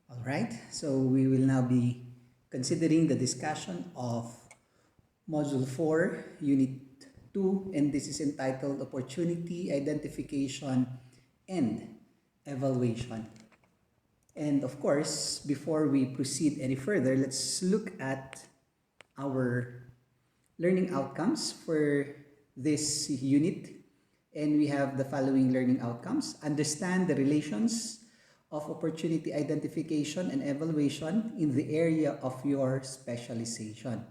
All right, so we will now be considering the discussion of Module 4, Unit 2, and this is entitled Opportunity Identification and Evaluation. And of course, before we proceed any further, let's look at our learning outcomes for this unit. And we have the following learning outcomes. Understand the relations of opportunity identification and evaluation in the area of your specialization.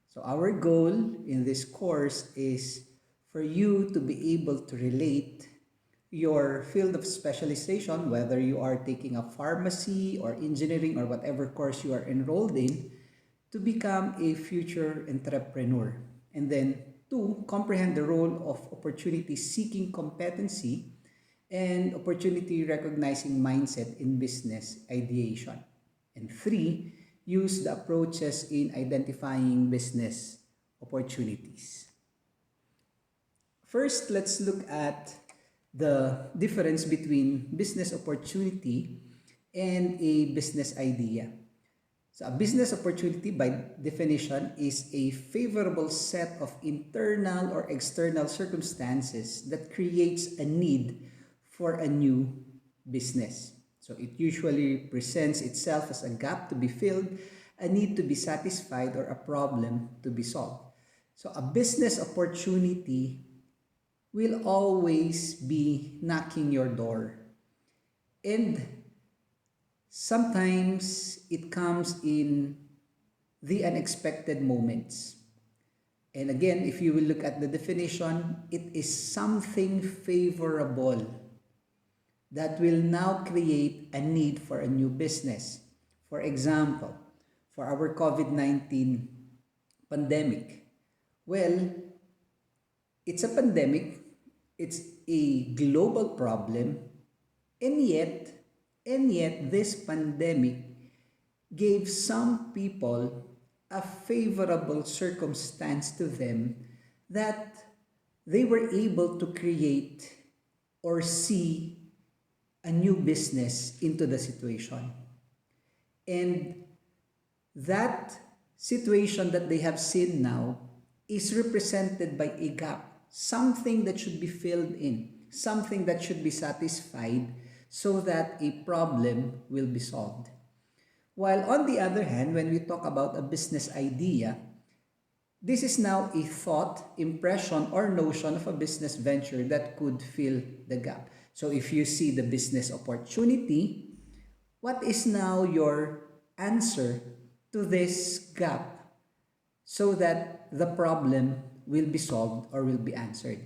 So our goal in this course is for you to be able to relate your field of specialization, whether you are taking a pharmacy or engineering or whatever course you are enrolled in, to become a future entrepreneur. And then two, comprehend the role of opportunity seeking competency and opportunity recognizing mindset in business ideation. And three, use the approaches in identifying business opportunities. First, let's look at the difference between business opportunity and a business idea. So a business opportunity by definition is a favorable set of internal or external circumstances that creates a need for a new business. So it usually presents itself as a gap to be filled, a need to be satisfied, or a problem to be solved. So a business opportunity will always be knocking your door. And sometimes it comes in the unexpected moments. And again, if you will look at the definition, it is something favorable that will now create a need for a new business. For example, for our COVID-19 pandemic, well, it's a pandemic, it's a global problem, and yet, this pandemic gave some people a favorable circumstance to them that they were able to create or see a new business into the situation. And that situation that they have seen now is represented by a gap, something that should be filled in, something that should be satisfied so that a problem will be solved. While on the other hand, when we talk about a business idea, this is now a thought, impression, or notion of a business venture that could fill the gap. So if you see the business opportunity, what is now your answer to this gap so that the problem will be solved or will be answered?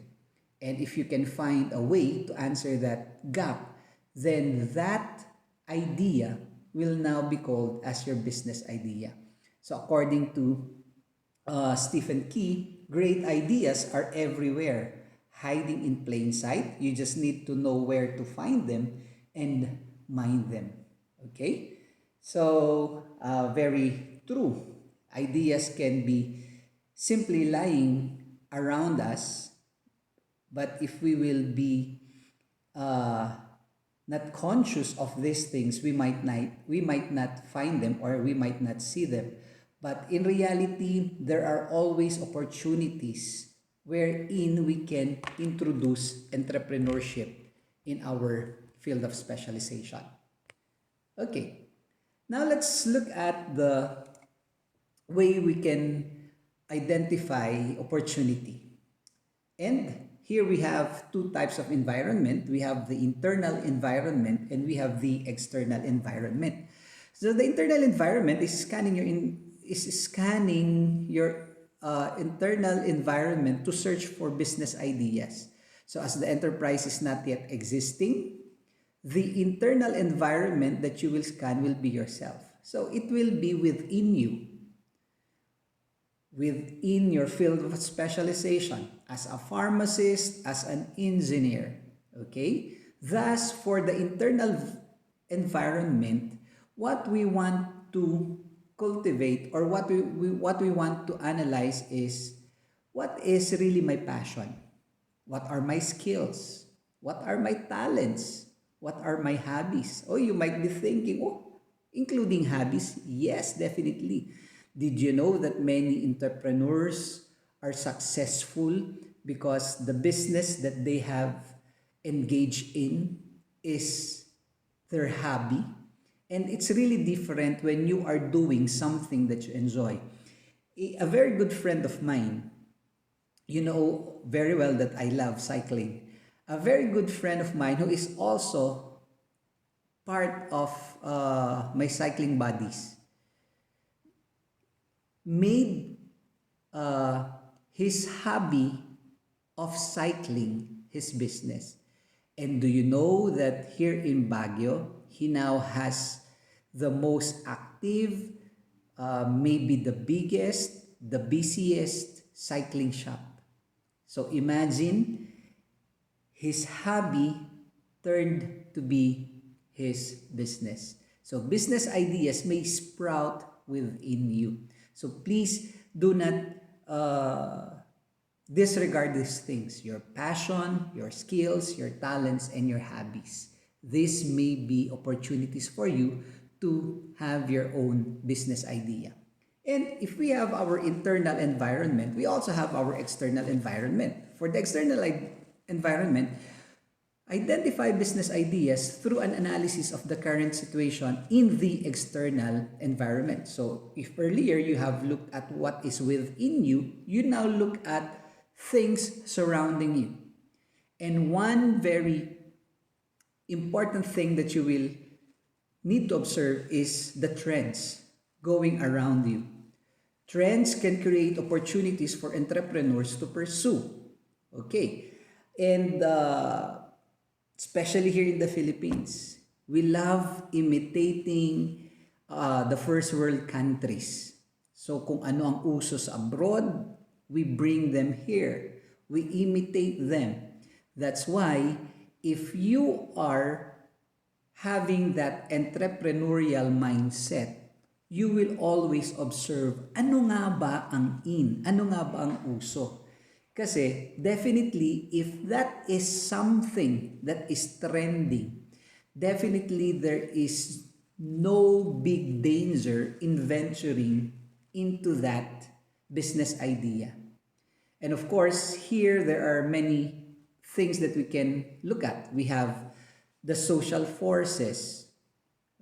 And if you can find a way to answer that gap, then that idea will now be called as your business idea. So according to Stephen Key, great ideas are everywhere, hiding in plain sight. You just need to know where to find them and mind them. Okay? So, very true. Ideas can be simply lying around us, but if we will be uh, not conscious of these things, we might not find them or we might not see them. But in reality, there are always opportunities wherein we can introduce entrepreneurship in our field of specialization. Okay, now let's look at the way we can identify opportunity. And here we have two types of environment. We have the internal environment and we have the external environment. So the internal environment is scanning your internal environment to search for business ideas. So as the enterprise is not yet existing, the internal environment that you will scan will be yourself. So it will be within you, within your field of specialization, as a pharmacist, as an engineer. Okay? Thus, for the internal environment, what we want to cultivate or what we want to analyze is what is really my passion? What are my skills? What are my talents? What are my hobbies? Oh, you might be thinking, oh, including hobbies. Yes, definitely. Did you know that many entrepreneurs are successful because the business that they have engaged in is their hobby? And it's really different when you are doing something that you enjoy. A very good friend of mine, you know very well that I love cycling. A very good friend of mine who is also part of my cycling buddies made uh, his hobby of cycling his business. And do you know that here in Baguio, he now has the most active, maybe the biggest, the busiest cycling shop. So imagine his hobby turned to be his business. So business ideas may sprout within you. So please do not disregard these things: your passion, your skills, your talents, and your hobbies. These may be opportunities for you to have your own business idea. And if we have our internal environment, we also have our external environment. For the external environment, identify business ideas through an analysis of the current situation in the external environment. So, if earlier you have looked at what is within you, you now look at things surrounding you. And one very important thing that you will need to observe is the trends going around you. Trends can create opportunities for entrepreneurs to pursue. Okay. And especially here in the Philippines, we love imitating the first world countries. So kung ano ang uso sa abroad, we bring them here. We imitate them. That's why if you are having that entrepreneurial mindset, you will always observe ano nga ba ang in, ano nga ba ang uso. Kasi definitely if that is something that is trending, definitely there is no big danger in venturing into that business idea. And of course, here there are many things that we can look at. We have the social forces,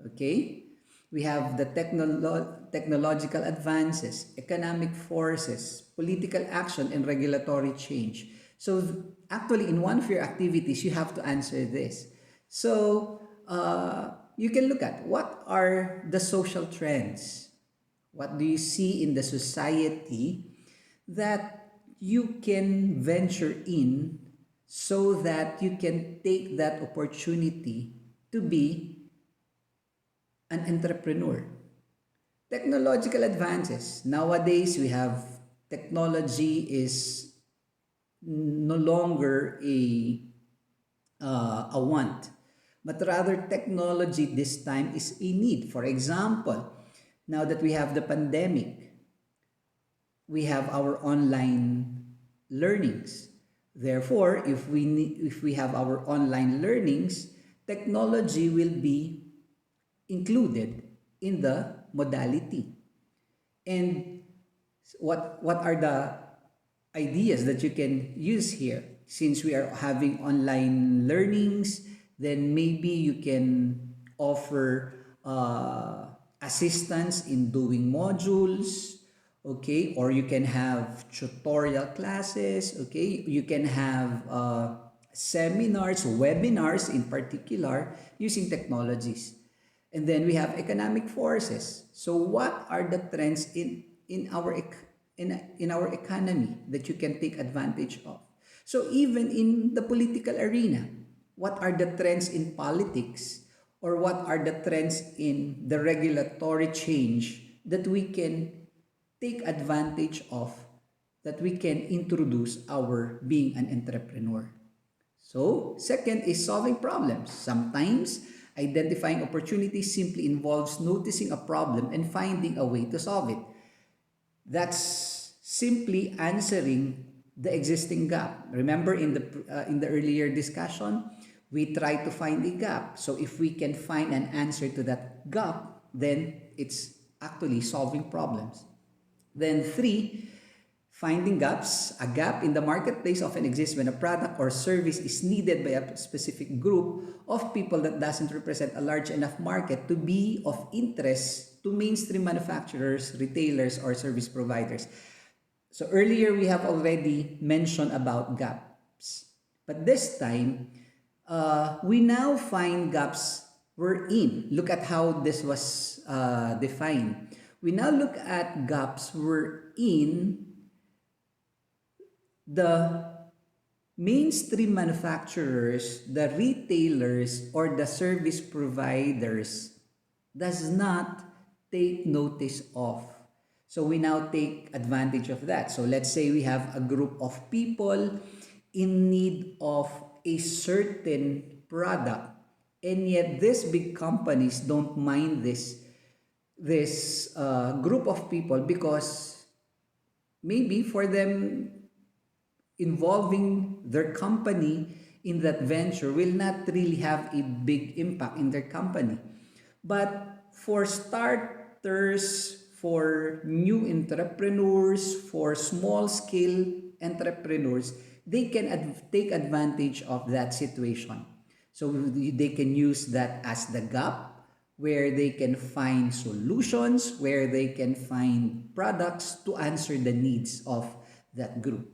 okay? We have the technological advances, economic forces, political action, and regulatory change. So actually, in one of your activities, you have to answer this. So you can look at what are the social trends? What do you see in the society that you can venture in so that you can take that opportunity to be an entrepreneur? Technological advances. Nowadays, we have technology is no longer a want, but rather technology this time is a need. For example, now that we have the pandemic, we have our online learnings. Therefore, if we have our online learnings, technology will be included in the modality. And what are the ideas that you can use here? Since we are having online learnings, then maybe you can offer assistance in doing modules, okay? Or you can have tutorial classes, okay? You can have seminars, webinars in particular, using technologies. And then we have economic forces. So what are the trends in our economy that you can take advantage of? So even in the political arena, what are the trends in politics, or what are the trends in the regulatory change that we can take advantage of, that we can introduce our being an entrepreneur? So, second is solving problems. Sometimes, identifying opportunities simply involves noticing a problem and finding a way to solve it. That's simply answering the existing gap. Remember in the earlier discussion, we try to find a gap. So if we can find an answer to that gap, then it's actually solving problems. Then 3, finding gaps. A gap in the marketplace often exists when a product or service is needed by a specific group of people that doesn't represent a large enough market to be of interest to mainstream manufacturers, retailers, or service providers. So earlier we have already mentioned about gaps. But this time, we now find gaps wherein, look at how this was defined. We now look at gaps wherein the mainstream manufacturers, the retailers, or the service providers does not take notice of. So we now take advantage of that. So let's say we have a group of people in need of a certain product, and yet these big companies don't mind this group of people, because maybe for them involving their company in that venture will not really have a big impact in their company. But for starters, for new entrepreneurs, for small scale entrepreneurs, they can take advantage of that situation. So they can use that as the gap where they can find solutions, where they can find products to answer the needs of that group.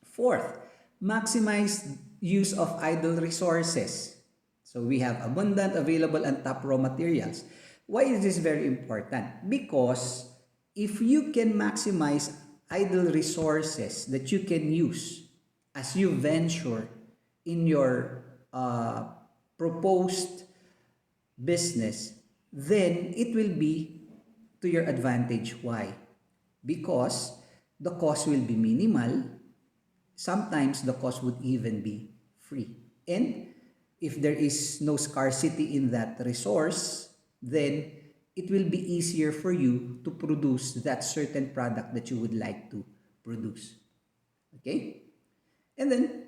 Fourth, maximize use of idle resources. So we have abundant, available, and top raw materials. Why is this very important? Because if you can maximize idle resources that you can use as you venture in your proposed business, then it will be to your advantage. Why? Because the cost will be minimal. Sometimes the cost would even be free. And if there is no scarcity in that resource, then it will be easier for you to produce that certain product that you would like to produce. Okay? And then,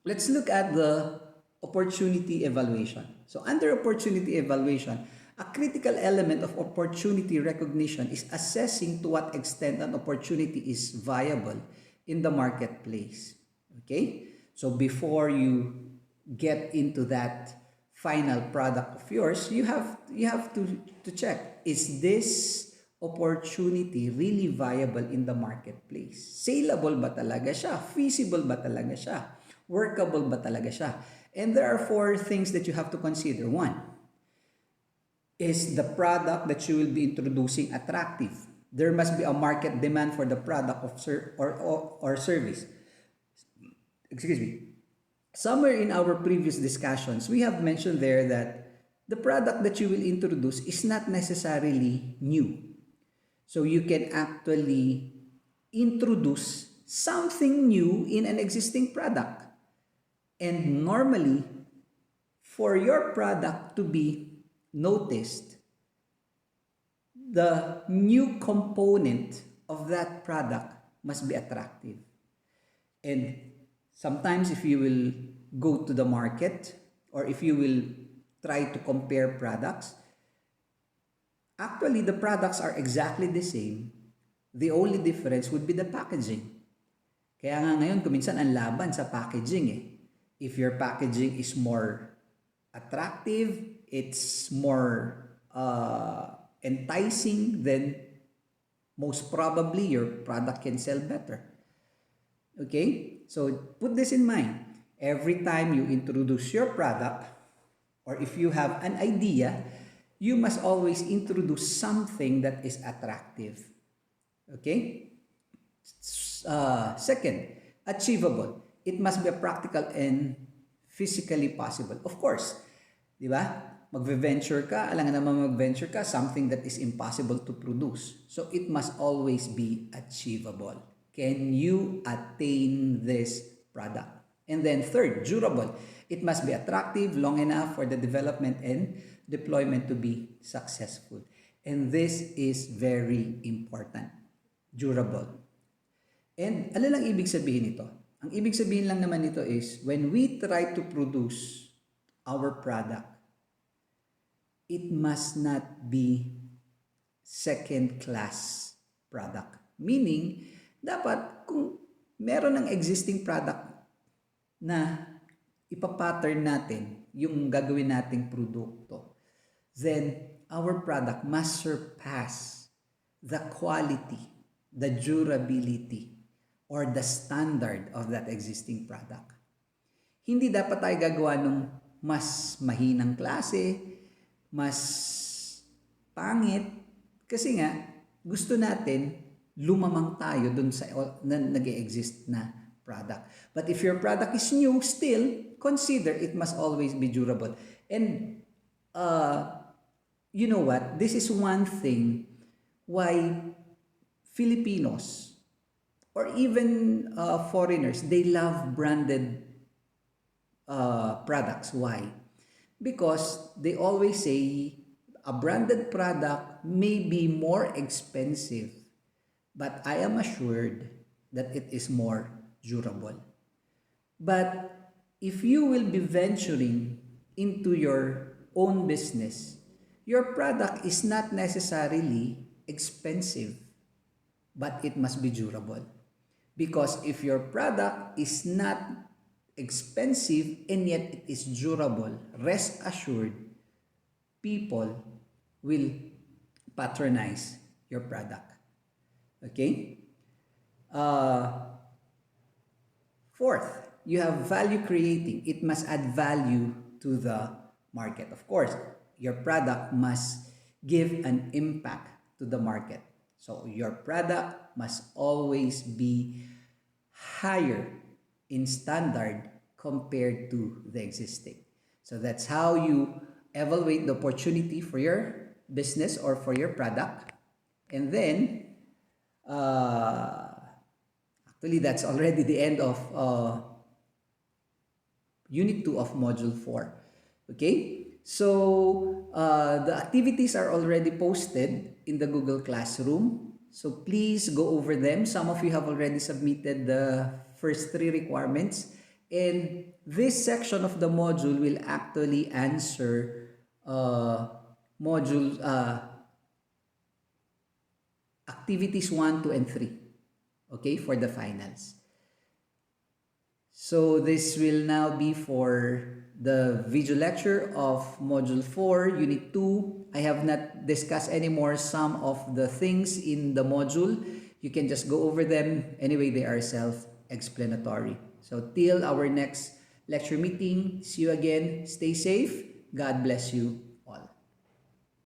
let's look at the opportunity evaluation. So under opportunity evaluation, a critical element of opportunity recognition is assessing to what extent an opportunity is viable in the marketplace. Okay? So before you get into that final product of yours, you have to check, is this opportunity really viable in the marketplace? Saleable ba talaga siya? Feasible ba talaga siya? Workable ba talaga siya? And there are 4 things that you have to consider. 1, is the product that you will be introducing attractive? There must be a market demand for the product or service. Excuse me. Somewhere in our previous discussions, we have mentioned there that the product that you will introduce is not necessarily new. So you can actually introduce something new in an existing product. And normally, for your product to be noticed, the new component of that product must be attractive. And sometimes if you will go to the market, or if you will try to compare products, actually the products are exactly the same. The only difference would be the packaging. Kaya nga ngayon, kuminsan ang laban sa packaging eh. If your packaging is more attractive, it's more enticing, then most probably your product can sell better. Okay? So put this in mind. Every time you introduce your product, or if you have an idea, you must always introduce something that is attractive. Okay? Second, achievable. It must be practical and physically possible. Of course, di ba? Magve-venture ka, alangan naman mag-venture ka, something that is impossible to produce. So it must always be achievable. Can you attain this product? And then third, durable. It must be attractive, long enough for the development and deployment to be successful. And this is very important. Durable. And ano lang ibig sabihin nito? Ang ibig sabihin lang naman nito is, when we try to produce our product, it must not be second-class product. Meaning, dapat kung meron ng existing product na ipapattern natin yung gagawin nating produkto, then our product must surpass the quality, the durability, or the standard of that existing product. Hindi dapat tayo gagawa ng mas mahinang klase, mas pangit, kasi nga gusto natin lumamang tayo dun sa na nag-exist na product. But if your product is new, still consider it must always be durable. And you know what? This is one thing why Filipinos or even foreigners, they love branded products. Why? Because they always say a branded product may be more expensive, but I am assured that it is more durable. But if you will be venturing into your own business, your product is not necessarily expensive, but it must be durable. Because if your product is not expensive and yet it is durable, rest assured, people will patronize your product. Okay? Fourth, you have value creating. It must add value to the market. Of course, your product must give an impact to the market. So your product must always be higher in standard compared to the existing. So that's how you evaluate the opportunity for your business or for your product. And then, actually that's already the end of Unit 2 of Module 4. Okay? So, the activities are already posted in the Google Classroom. So, please go over them. Some of you have already submitted the first 3 requirements. And this section of the module will actually answer activities 1, 2, and 3. Okay, for the finals. So this will now be for the video lecture of Module 4, Unit 2. I have not discussed anymore some of the things in the module. You can just go over them. Anyway, they are self-explanatory. So till our next lecture meeting, see you again. Stay safe. God bless you.